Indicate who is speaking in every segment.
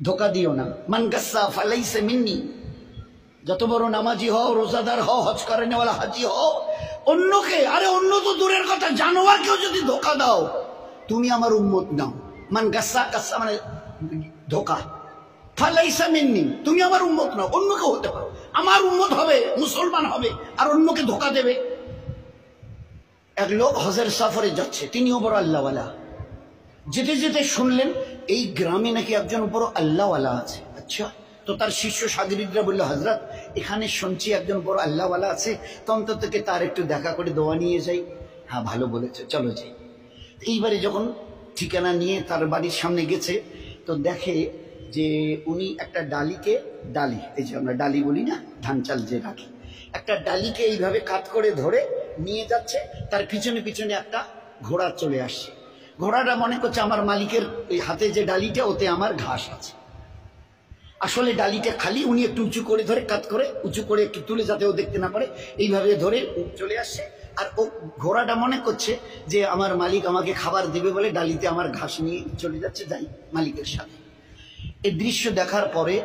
Speaker 1: ধোকা দিও না। মান গাসসা ফালাইসা মিন্নি, যত বড় নামাজি হও, রোজাদার হও, হজ করে নেওয়ালা হাজি হও, অন্যকে, আরে অন্য তো দূরের কথা, জানোয়ারকেও যদি ধোকা দাও তুমি আমার উম্মত নাও। মান গাসসা, গাসসা মানে ধোকা, ফালাইসা মিন্নি তুমি আমার উম্মত নাও। অন্যকে হতে পারো, আমার উম্মত হবে, মুসলমান হবে, আর অন্যকে ধোকা দেবে। এক লোক হজের সফরে যাচ্ছে, তিনিও বড় আল্লাহওয়ালা। যেতে যেতে শুনলেন এই গ্রামে নাকি একজন বড় আল্লাহওয়ালা আছে। আচ্ছা, তো তার শিষ্য সাগরিদরা বললো, হযরত এখানে শুনছি একজন বড় আল্লাহওয়ালা আছে, তো অন্তত তার একটু দেখা করে দোয়া নিয়ে যাই। হ্যাঁ ভালো বলেছে, চলো যাই। এইবারে যখন ঠিকানা নিয়ে তার বাড়ির সামনে গেছে, তো দেখে যে উনি একটা ডালিকে, ডালি এই যে আমরা ডালি বলি না, ধান চাল যে রাখি, একটা ডালিকে এইভাবে কাত করে ধরে নিয়ে যাচ্ছে। তার পিছনে পিছনে একটা ঘোড়া চলে আসছে। ঘোড়াটা মনে করছে আমার মালিকের ওই হাতে যে ডালিটা, ওতে আমার ঘাস আছে। আসলে ডালিটা খালি, উনি একটু উঁচু করে ধরে, কাত করে উঁচু করে একটু তুলে যাতে ও দেখতে না পারে, এইভাবে ধরে চলে আসছে। আর ও ঘোড়াটা মনে করছে যে আমার মালিক আমাকে খাবার দিবে বলে ডালিতে আমার ঘাস নিয়ে চলে যাচ্ছে, যাই মালিকের সাথে। এই দৃশ্য দেখার পরে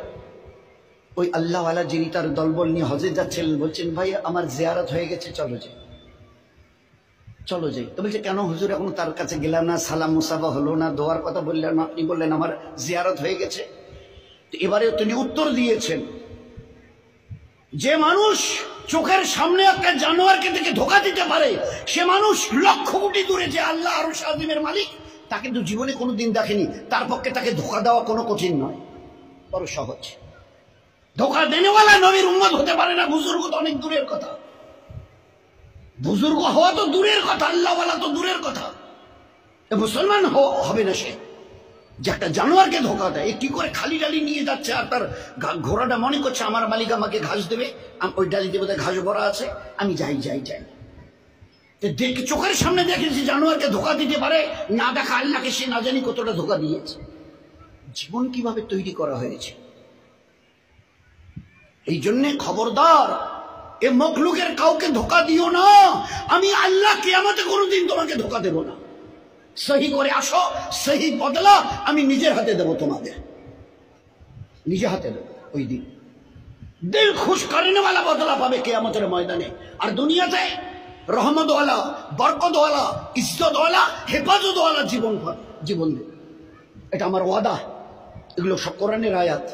Speaker 1: ওই আল্লাহওয়ালা যিনি তার দলবল নিয়ে হজে যাচ্ছিলেন বলছেন, ভাই আমার জিয়ারত হয়ে গেছে, চলো যাই, চলো যাই। তো বলছে, কেন হুজুর, এখন তার কাছে গেলাম না, সালাম মুসাফা হলো না, দোয়ার কথা বললেন না, আপনি বললেন আমার জিয়ারত হয়ে গেছে। তো এবারে তিনি উত্তর দিয়েছেন, যে মানুষ চোখের সামনে একটা জানোয়ারকে দেখে ধোকা দিতে পারে, সে মানুষ লক্ষ কোটি দূরে যে আল্লাহ আরশ আযীমের মালিক, তাকে তো জীবনে কোনোদিন দেখেনি, তার পক্ষে তাকে ধোকা দেওয়া কোনো কঠিন নয়, বড় সহজ। ধোকা দেনেওয়ালা নবীর উম্মত হতে পারে না, বুজুর্গ তো অনেক দূরের কথা, বুজুর্গ হওয়া তো দূরের কথা, আল্লাহওয়ালা তো দূরের কথা, মুসলমান হবে না সে যে একটা জানোয়ারকে ধোকা দেয়। কি করে খালি ডালি নিয়ে যাচ্ছে, আর তার ঘোড়াটা মনে করছে আমার মালিক আমাকে ঘাস দেবে, ওই ডালিতে বোধহয় ঘাস ভরা আছে, আমি যাই যাই যাই। চোখের সামনে দেখেছি জানোয়ারকে ধোকা দিতে পারে, না দেখা আল্লাহকে সে না জানি কতটা ধোকা দিয়েছে। জীবন কিভাবে তৈরি করা হয়েছে। এই জন্যে খবরদার, এ মখলুকের কাউকে ধোকা দিও না। আমি আল্লাহ কিয়ামতে কোনোদিন তোমাকে ধোকা দেব না। সহি করে আসো, সহি বদলা আমি নিজের হাতে দেব, তোমাদের নিজে হাতে দেব। ওই দিন দিল খুশ করেনেওয়ালা বদলা পাবে কিয়ামতের ময়দানে। আর দুনিয়াতে রহমতওয়ালা, বরকতওয়ালা, ইজ্জতওয়ালা, হেফাজতওয়ালা জীবন দেবে। এটা আমার ওয়াদা, এগুলো সব কোরআনের আয়াত।